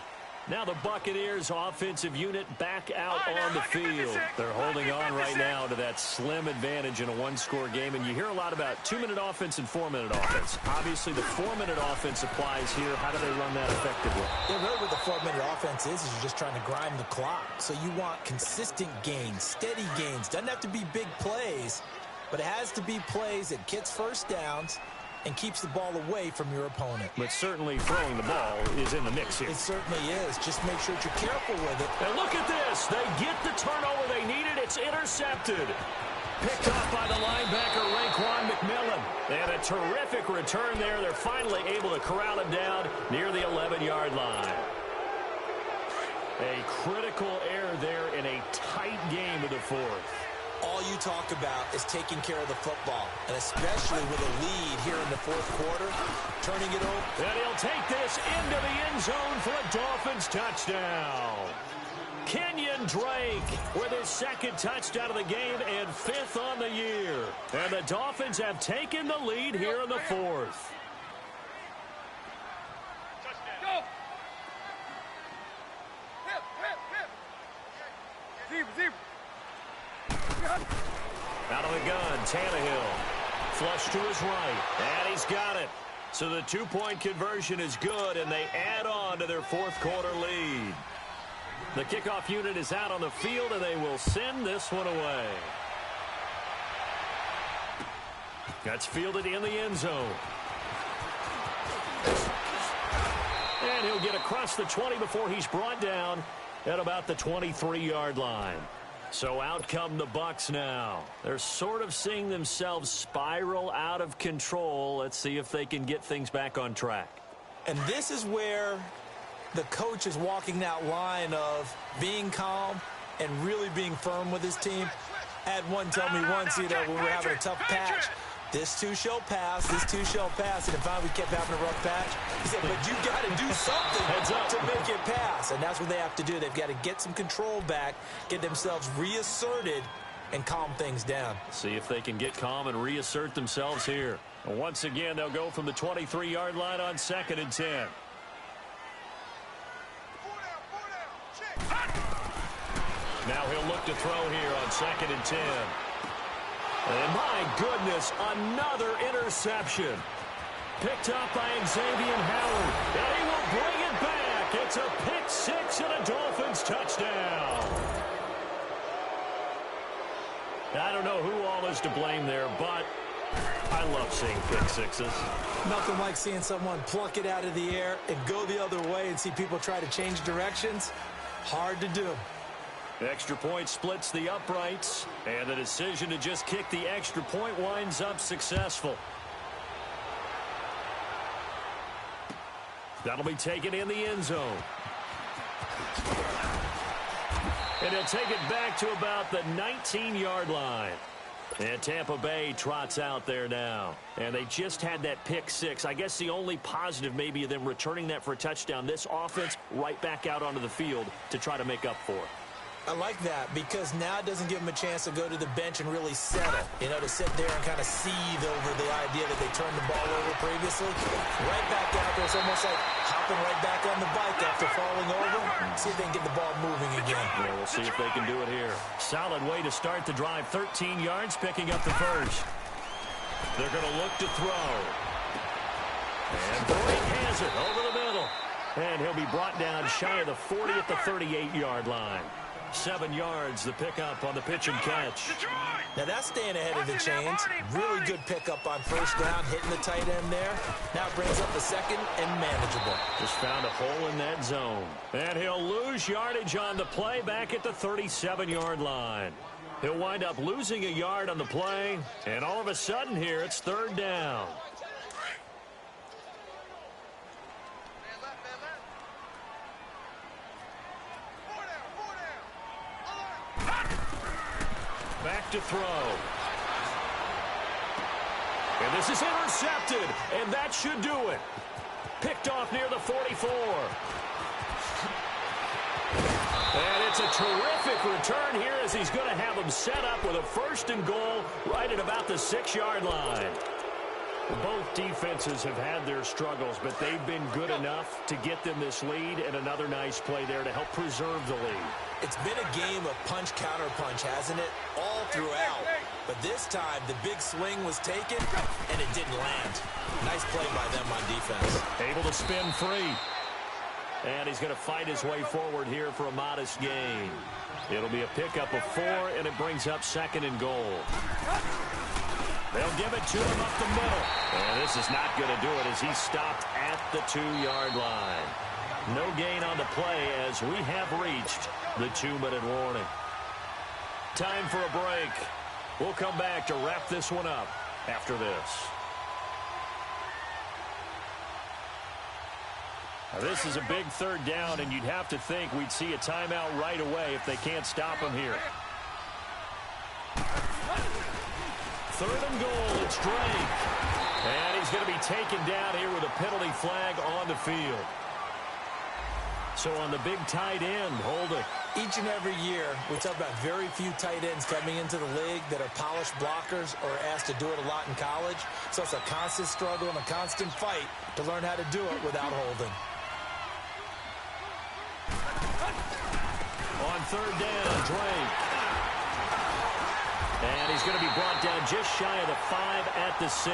Now the Buccaneers offensive unit back out on the field. They're holding on right now to that slim advantage in a one-score game. And you hear a lot about 2-minute offense and 4-minute offense. Obviously, the 4-minute offense applies here. How do they run that effectively? Yeah, really what the 4-minute offense is you're just trying to grind the clock. So you want consistent gains, steady gains. Doesn't have to be big plays, but it has to be plays that gets first downs and keeps the ball away from your opponent. But certainly throwing the ball is in the mix here. It certainly is. Just make sure that you're careful with it. And look at this. They get the turnover they needed. It's intercepted. Picked up by the linebacker, Raekwon McMillan. And a terrific return there. They're finally able to corral him down near the 11-yard line. A critical error there in a tight game of the fourth. All you talk about is taking care of the football, and especially with a lead here in the fourth quarter, turning it over. And he'll take this into the end zone for a Dolphins touchdown. Kenyon Drake with his 2nd touchdown of the game and 5th on the year. And the Dolphins have taken the lead here in the fourth. Go! Hip, hip, hip! Zebra! Out of the gun, Tannehill. Flush to his right, and he's got it. So the 2-point conversion is good, and they add on to their fourth quarter lead. The kickoff unit is out on the field, and they will send this one away. That's fielded in the end zone. And he'll get across the 20 before he's brought down at about the 23-yard line. So out come the Bucs now. They're sort of seeing themselves spiral out of control. Let's see if they can get things back on track. And this is where the coach is walking that line of being calm and really being firm with his team. I had one tell me once, when we were having a tough patch, this too shall pass, this too shall pass. And if finally we kept having a rough patch, he said, but you got to do something to make it pass. And that's what they have to do. They've got to get some control back, get themselves reasserted, and calm things down. See if they can get calm and reassert themselves here. And once again, they'll go from the 23-yard line on 2nd and 10. Now he'll look to throw here on 2nd and 10. And my goodness, another interception. Picked up by Xavier Howard. And he will bring it back. It's a pick 6 and a Dolphins touchdown. I don't know who all is to blame there, but I love seeing pick sixes. Nothing like seeing someone pluck it out of the air and go the other way and see people try to change directions. Hard to do. Extra point splits the uprights, and the decision to just kick the extra point winds up successful. That'll be taken in the end zone. And he'll take it back to about the 19-yard line. And Tampa Bay trots out there now. And they just had that pick six. I guess the only positive maybe of them returning that for a touchdown. This offense right back out onto the field to try to make up for it. I like that because now it doesn't give them a chance to go to the bench and really settle. You know, to sit there and kind of seethe over the idea that they turned the ball over previously. Right back out there. It's almost like hopping right back on the bike after falling over. See if they can get the ball moving again. Yeah, we'll see if they can do it here. Solid way to start the drive. 13 yards, picking up the first. They're going to look to throw. And Brake has it over the middle. And he'll be brought down shy of the 40 at the 38-yard line. 7 yards, the pickup on the pitch and catch. Now that's staying ahead of the chains. Really good pickup on first down, hitting the tight end there. Now it brings up the second and manageable. Just found a hole in that zone. And he'll lose yardage on the play back at the 37-yard line. He'll wind up losing a yard on the play. And all of a sudden here, it's third down. Back to throw. And this is intercepted, and that should do it. Picked off near the 44. And it's a terrific return here as he's going to have them set up with a first and goal right at about the 6-yard line. Both defenses have had their struggles, but they've been good enough to get them this lead, and another nice play there to help preserve the lead. It's been a game of punch-counter-punch, hasn't it? All throughout. But this time, the big swing was taken, and it didn't land. Nice play by them on defense. Able to spin free. And he's going to fight his way forward here for a modest gain. It'll be a pickup of 4, and it brings up second and goal. They'll give it to him up the middle. And this is not going to do it as he's stopped at the 2-yard line. No gain on the play as we have reached the 2-minute warning. Time for a break. We'll come back to wrap this one up after this. Now, this is a big third down, and you'd have to think we'd see a timeout right away if they can't stop him here. Third and goal, it's Drake. And he's going to be taken down here with a penalty flag on the field. So on the big tight end, holding. Each and every year, we talk about very few tight ends coming into the league that are polished blockers or asked to do it a lot in college. So it's a constant struggle and a constant fight to learn how to do it without holding. On third down, Drake. And he's going to be brought down just shy of the 5 at the 6.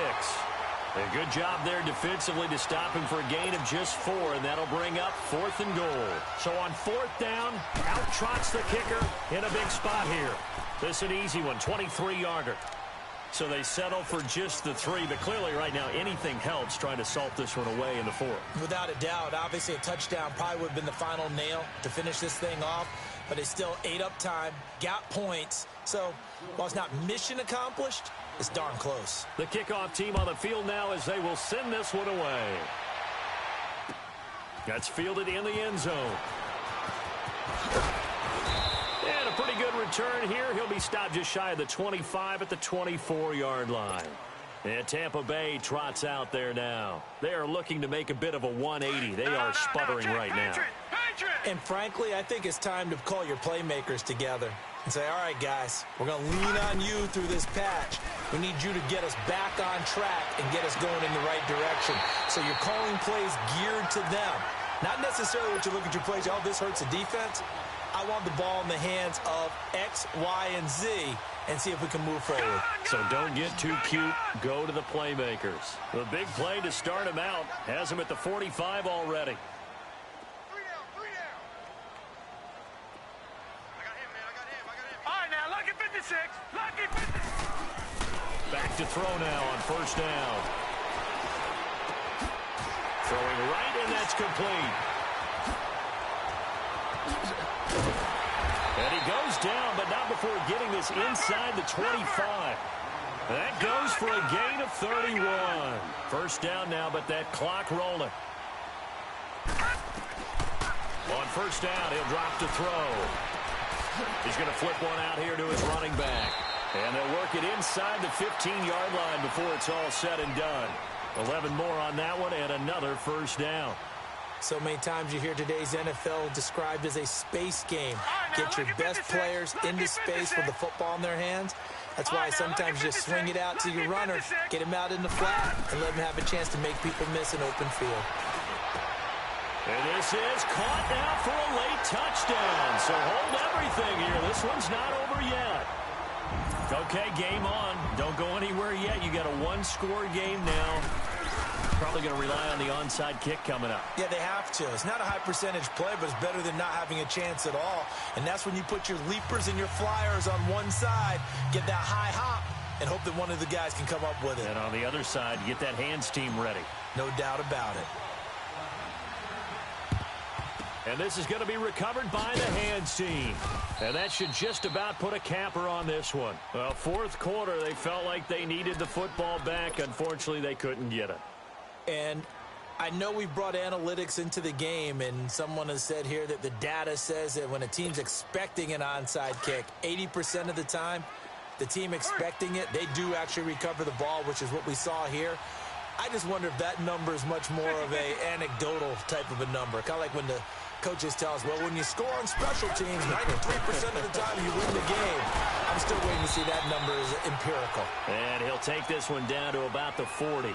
A good job there defensively to stop him for a gain of just 4, and that'll bring up 4th and goal. So on 4th down, out trots the kicker in a big spot here. This is an easy one, 23-yarder. So they settle for just the 3, but clearly right now anything helps trying to salt this one away in the 4th. Without a doubt, obviously a touchdown probably would have been the final nail to finish this thing off, but it's still ate up time, got points. So while it's not mission accomplished, it's darn close. The kickoff team on the field now as they will send this one away. That's fielded in the end zone. And a pretty good return here. He'll be stopped just shy of the 25 at the 24-yard line. And Tampa Bay trots out there now. They are looking to make a bit of a 180. They are sputtering right now. And frankly, I think it's time to call your playmakers together and say, all right, guys, we're going to lean on you through this patch. We need you to get us back on track and get us going in the right direction. So you're calling plays geared to them. Not necessarily what you look at your plays, oh, this hurts the defense. I want the ball in the hands of X, Y, and Z and see if we can move forward. So don't get too cute. Go to the playmakers. The big play to start him out has him at the 45 already. back to throw now on first down. Throwing right, and that's complete. And he goes down, but not before getting this inside the 25. That goes for a gain of 31. First down now, but that clock rolling. On first down, he'll drop to throw. He's going to flip one out here to his running back. And they'll work it inside the 15-yard line before it's all said and done. 11 more on that one, and another first down. So many times you hear today's NFL described as a space game. Get your best players into space with the football in their hands. That's why sometimes you just swing it out to your runner, get him out in the flat, and let him have a chance to make people miss an open field. And this is caught now for a late touchdown. So hold everything here. This one's not over yet. Okay, game on. Don't go anywhere yet. You got a one-score game now. Probably going to rely on the onside kick coming up. Yeah, they have to. It's not a high-percentage play, but it's better than not having a chance at all. And that's when you put your leapers and your flyers on one side, get that high hop, and hope that one of the guys can come up with it. And on the other side, get that hands team ready. No doubt about it. And this is going to be recovered by the hands team. And that should just about put a capper on this one. Well, fourth quarter, they felt like they needed the football back. Unfortunately, they couldn't get it. And I know we brought analytics into the game, and someone has said here that the data says that when a team's expecting an onside kick, 80% of the time, the team expecting it, they do actually recover the ball, which is what we saw here. I just wonder if that number is much more of a anecdotal type of a number. Kind of like when the coaches tell us, well, when you score on special teams, 93% of the time you win the game. I'm still waiting to see that number is empirical. And he'll take this one down to about the 40.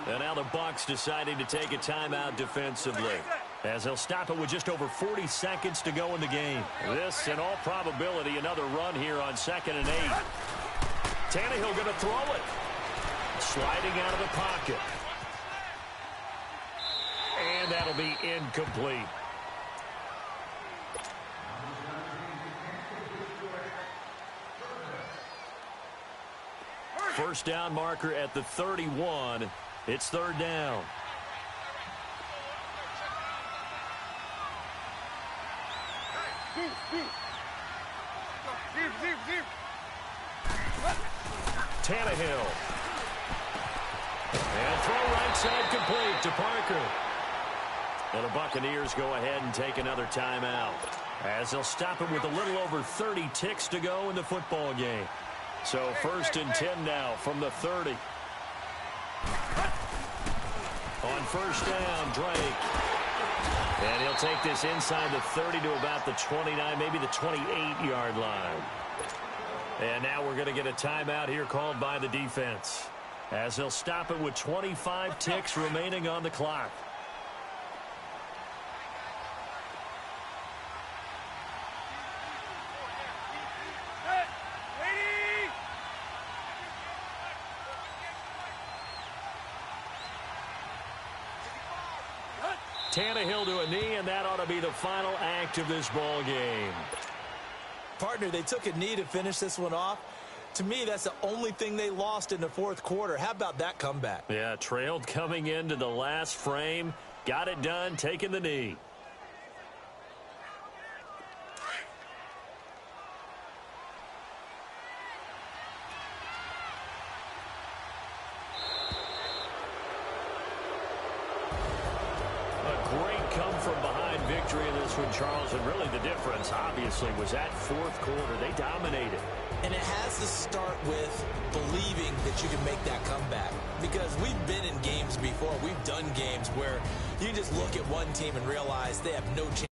And now the Bucs deciding to take a timeout defensively, as they'll stop it with just over 40 seconds to go in the game. This, in all probability, another run here on 2nd and 8. Tannehill going to throw it. Sliding out of the pocket. And that'll be incomplete. First down marker at the 31. It's third down. Tannehill. And throw right side complete to Parker. And the Buccaneers go ahead and take another timeout, as they'll stop it with a little over 30 ticks to go in the football game. So first and 10 now from the 30. On first down, Drake. And he'll take this inside the 30 to about the 29, maybe the 28-yard line. And now we're going to get a timeout here called by the defense, as they'll stop it with 25 ticks remaining on the clock. Tannehill to a knee, and that ought to be the final act of this ball game. Partner, they took a knee to finish this one off. To me, that's the only thing they lost in the fourth quarter. How about that comeback? Yeah, trailed coming into the last frame. Got it done, taking the knee. Come-from-behind victory in this one, Charles, and really the difference, obviously, was that fourth quarter. They dominated. And it has to start with believing that you can make that comeback, because we've been in games before. We've done games where you just look at one team and realize they have no chance.